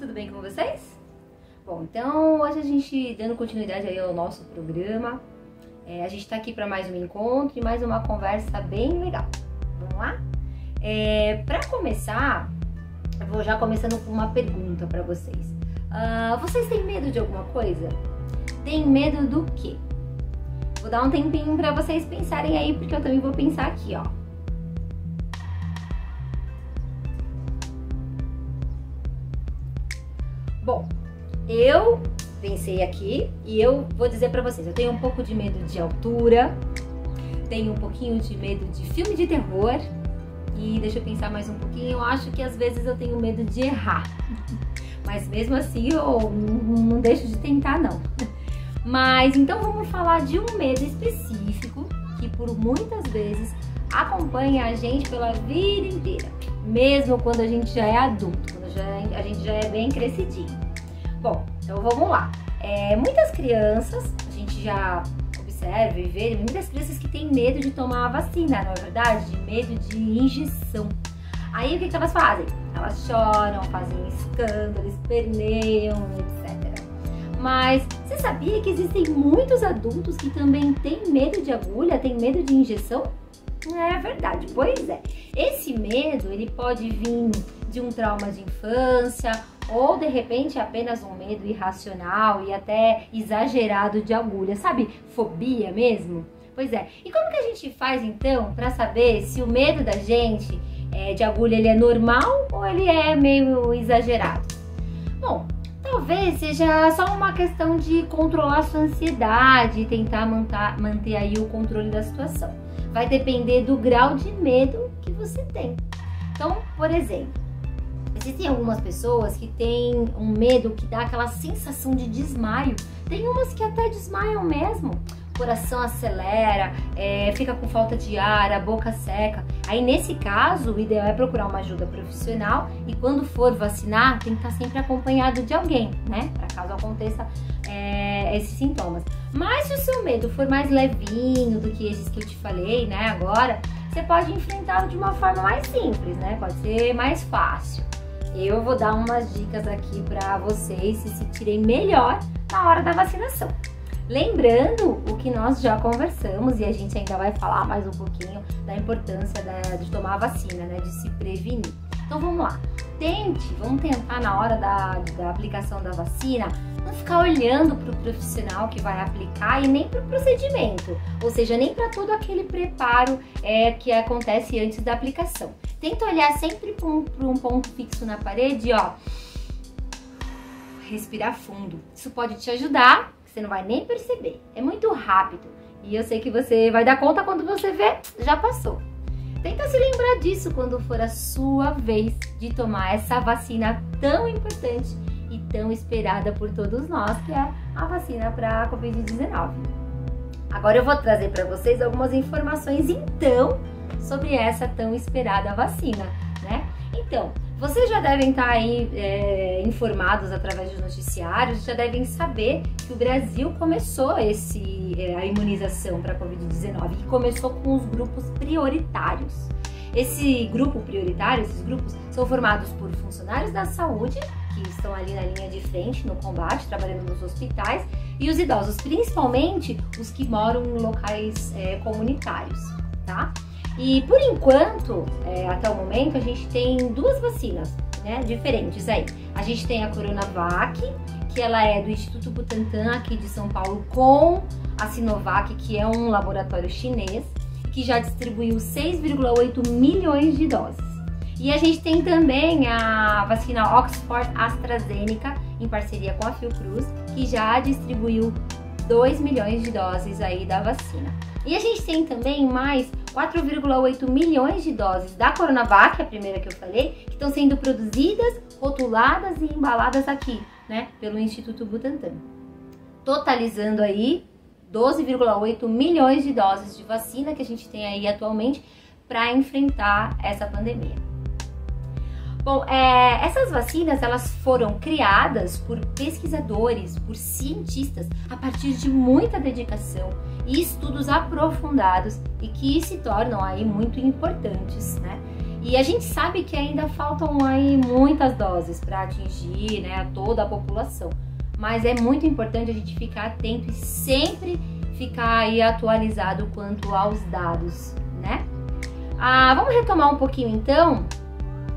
tudo bem com vocês? Bom, então hoje a gente dando continuidade aí ao nosso programa, a gente tá aqui para mais um encontro e mais uma conversa bem legal. Vamos lá? Para começar, eu vou já começando com uma pergunta para vocês. Vocês têm medo de alguma coisa? Tem medo do quê? Vou dar um tempinho para vocês pensarem aí, porque eu também vou pensar aqui, ó. Bom, eu pensei aqui e eu vou dizer pra vocês, eu tenho um pouco de medo de altura, tenho um pouquinho de medo de filme de terror e deixa eu pensar mais um pouquinho, eu acho que às vezes eu tenho medo de errar, mas mesmo assim eu não deixo de tentar não. Mas então vamos falar de um medo específico que por muitas vezes acompanha a gente pela vida inteira, mesmo quando a gente já é adulto, quando a gente já é bem crescidinho. Bom, então vamos lá. Muitas crianças, a gente já observa e vê, muitas crianças que têm medo de tomar a vacina, não é verdade? De medo de injeção. Aí o que elas fazem? Elas choram, fazem escândalo, esperneiam, etc. Mas você sabia que existem muitos adultos que também têm medo de agulha, têm medo de injeção? É verdade, pois é. Esse medo, ele pode vir de um trauma de infância ou de repente apenas um medo irracional e até exagerado de agulha, sabe? Fobia mesmo? Pois é. E como que a gente faz então para saber se o medo da gente de agulha ele é normal ou ele é meio exagerado? Bom, talvez seja só uma questão de controlar sua ansiedade e tentar manter aí o controle da situação. Vai depender do grau de medo que você tem. Então, por exemplo, existem algumas pessoas que têm um medo que dá aquela sensação de desmaio. Tem umas que até desmaiam mesmo. O coração acelera, fica com falta de ar, a boca seca. Aí nesse caso, o ideal é procurar uma ajuda profissional e quando for vacinar, tem que estar sempre acompanhado de alguém, né? Para caso aconteça esses sintomas. Mas se o seu medo for mais levinho do que esses que eu te falei, né, agora, você pode enfrentá-lo de uma forma mais simples, né? Pode ser mais fácil. Eu vou dar umas dicas aqui para vocês se sentirem melhor na hora da vacinação. Lembrando o que nós já conversamos e a gente ainda vai falar mais um pouquinho da importância de tomar a vacina, né? De se prevenir. Então vamos lá. Vamos tentar na hora da aplicação da vacina não ficar olhando para o profissional que vai aplicar e nem para o procedimento, ou seja, nem para todo aquele preparo que acontece antes da aplicação. Tenta olhar sempre para um ponto fixo na parede, ó. Respirar fundo. Isso pode te ajudar, você não vai nem perceber. É muito rápido e eu sei que você vai dar conta quando você vê, já passou. Tenta se lembrar disso quando for a sua vez de tomar essa vacina tão importante e tão esperada por todos nós, que é a vacina para a Covid-19. Agora eu vou trazer para vocês algumas informações, então, sobre essa tão esperada vacina, né? Então, vocês já devem estar aí informados através dos noticiários, já devem saber que o Brasil começou a imunização para a Covid-19 e começou com os grupos prioritários. Esse grupo prioritário, esses grupos são formados por funcionários da saúde, que estão ali na linha de frente no combate, trabalhando nos hospitais, e os idosos, principalmente os que moram em locais comunitários, tá? E por enquanto, até o momento, a gente tem duas vacinas, né, diferentes aí. A gente tem a Coronavac, que ela é do Instituto Butantan aqui de São Paulo, com a Sinovac, que é um laboratório chinês, que já distribuiu 6,8 milhões de doses. E a gente tem também a vacina Oxford AstraZeneca, em parceria com a Fiocruz, que já distribuiu 2 milhões de doses aí da vacina. E a gente tem também mais 4,8 milhões de doses da Coronavac, a primeira que eu falei, que estão sendo produzidas, rotuladas e embaladas aqui, né, pelo Instituto Butantan. Totalizando aí 12,8 milhões de doses de vacina que a gente tem aí atualmente para enfrentar essa pandemia. Bom, essas vacinas elas foram criadas por pesquisadores, por cientistas, a partir de muita dedicação e estudos aprofundados e que se tornam aí muito importantes, né? E a gente sabe que ainda faltam aí muitas doses para atingir, né, toda a população. Mas é muito importante a gente ficar atento e sempre ficar aí atualizado quanto aos dados, né? Vamos retomar um pouquinho então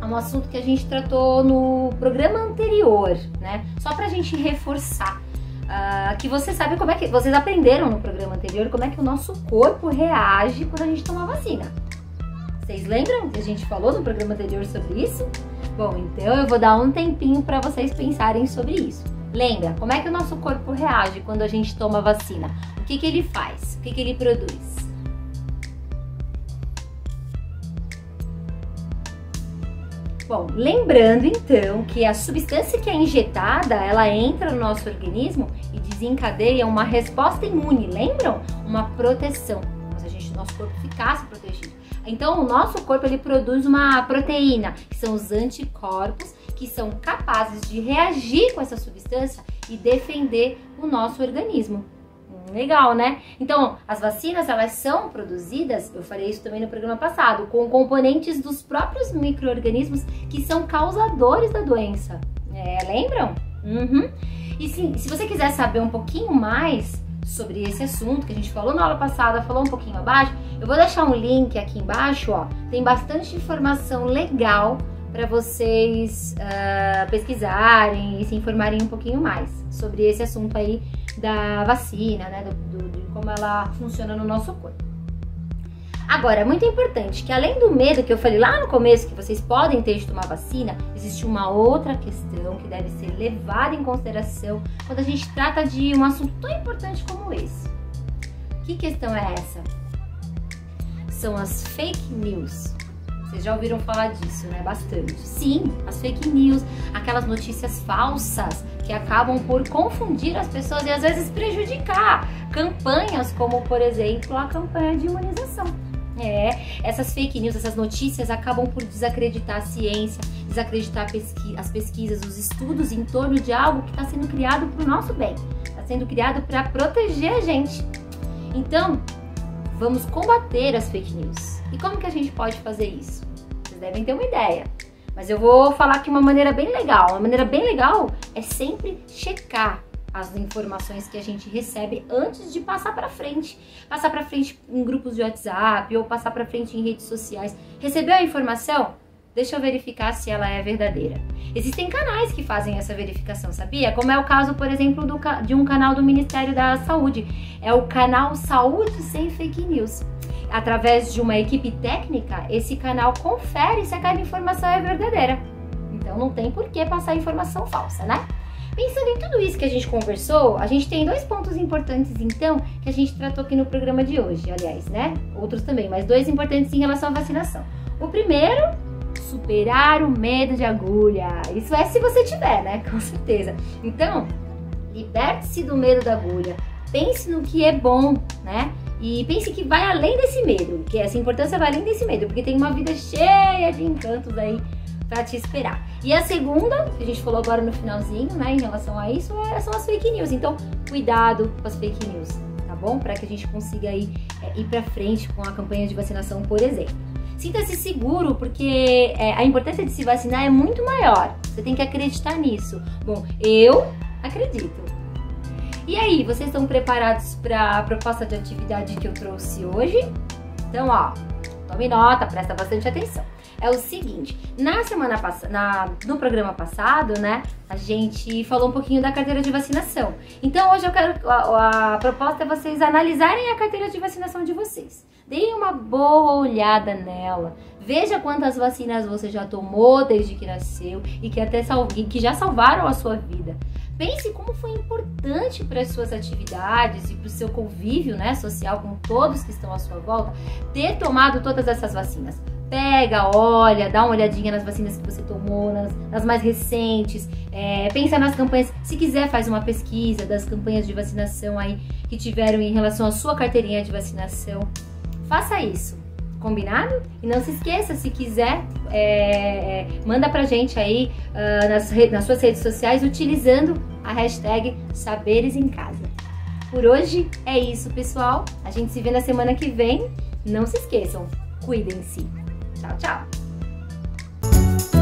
um assunto que a gente tratou no programa anterior, né? Só pra gente reforçar. Que você sabe como é que... Vocês aprenderam no programa anterior como é que o nosso corpo reage quando a gente toma vacina. Vocês lembram que a gente falou no programa anterior sobre isso? Bom, então eu vou dar um tempinho para vocês pensarem sobre isso. Lembra, como é que o nosso corpo reage quando a gente toma vacina? O que ele faz? O que ele produz? Bom, lembrando então que a substância que é injetada, ela entra no nosso organismo e desencadeia uma resposta imune, lembram? Uma proteção, como se o nosso corpo ficasse protegido. Então o nosso corpo ele produz uma proteína, que são os anticorpos, que são capazes de reagir com essa substância e defender o nosso organismo. Legal, né? Então, as vacinas, elas são produzidas, eu falei isso também no programa passado, com componentes dos próprios micro-organismos que são causadores da doença. Lembram? E sim, se você quiser saber um pouquinho mais sobre esse assunto que a gente falou na aula passada, falou um pouquinho abaixo, eu vou deixar um link aqui embaixo, ó. Tem bastante informação legal para vocês pesquisarem e se informarem um pouquinho mais sobre esse assunto aí da vacina, né, de como ela funciona no nosso corpo. Agora, é muito importante que além do medo que eu falei lá no começo, que vocês podem ter de tomar vacina, existe uma outra questão que deve ser levada em consideração quando a gente trata de um assunto tão importante como esse. Que questão é essa? São as fake news. Vocês já ouviram falar disso, né? Bastante. Sim, as fake news, aquelas notícias falsas que acabam por confundir as pessoas e às vezes prejudicar campanhas como, por exemplo, a campanha de imunização. Essas fake news, essas notícias acabam por desacreditar a ciência, desacreditar as pesquisas, os estudos em torno de algo que está sendo criado para o nosso bem, está sendo criado para proteger a gente. Então, vamos combater as fake news. E como que a gente pode fazer isso? Vocês devem ter uma ideia. Mas eu vou falar aqui uma maneira bem legal. Uma maneira bem legal é sempre checar as informações que a gente recebe antes de passar para frente. Passar para frente em grupos de WhatsApp ou passar para frente em redes sociais. Recebeu a informação? Deixa eu verificar se ela é verdadeira. Existem canais que fazem essa verificação, sabia? Como é o caso, por exemplo, de um canal do Ministério da Saúde. É o canal Saúde Sem Fake News. Através de uma equipe técnica, esse canal confere se aquela informação é verdadeira. Então não tem por que passar informação falsa, né? Pensando em tudo isso que a gente conversou, a gente tem dois pontos importantes, então, que a gente tratou aqui no programa de hoje, aliás, né? Outros também, mas dois importantes em relação à vacinação. O primeiro, superar o medo de agulha. Isso é se você tiver, né? Com certeza. Então, liberte-se do medo da agulha. Pense no que é bom, né? E pense que vai além desse medo, que essa importância vai além desse medo, porque tem uma vida cheia de encantos aí pra te esperar. E a segunda, que a gente falou agora no finalzinho, né, em relação a isso, são as fake news. Então, cuidado com as fake news, tá bom? Para que a gente consiga aí, ir pra frente com a campanha de vacinação, por exemplo. Sinta-se seguro, porque a importância de se vacinar é muito maior. Você tem que acreditar nisso. Bom, eu acredito. E aí, vocês estão preparados para a proposta de atividade que eu trouxe hoje? Então, ó, tome nota, presta bastante atenção. É o seguinte, no programa passado, né, a gente falou um pouquinho da carteira de vacinação. Então, hoje a proposta é vocês analisarem a carteira de vacinação de vocês. Deem uma boa olhada nela. Veja quantas vacinas você já tomou desde que nasceu e que já salvaram a sua vida. Pense como foi importante para as suas atividades e para o seu convívio, né, social com todos que estão à sua volta, ter tomado todas essas vacinas. Pega, olha, dá uma olhadinha nas vacinas que você tomou, nas mais recentes, pensa nas campanhas, se quiser faz uma pesquisa das campanhas de vacinação aí que tiveram em relação à sua carteirinha de vacinação. Faça isso, combinado? E não se esqueça, se quiser, manda pra gente aí nas suas redes sociais utilizando a hashtag Saberes em Casa. Por hoje é isso, pessoal. A gente se vê na semana que vem. Não se esqueçam, cuidem-se. Tchau, tchau! Tchau!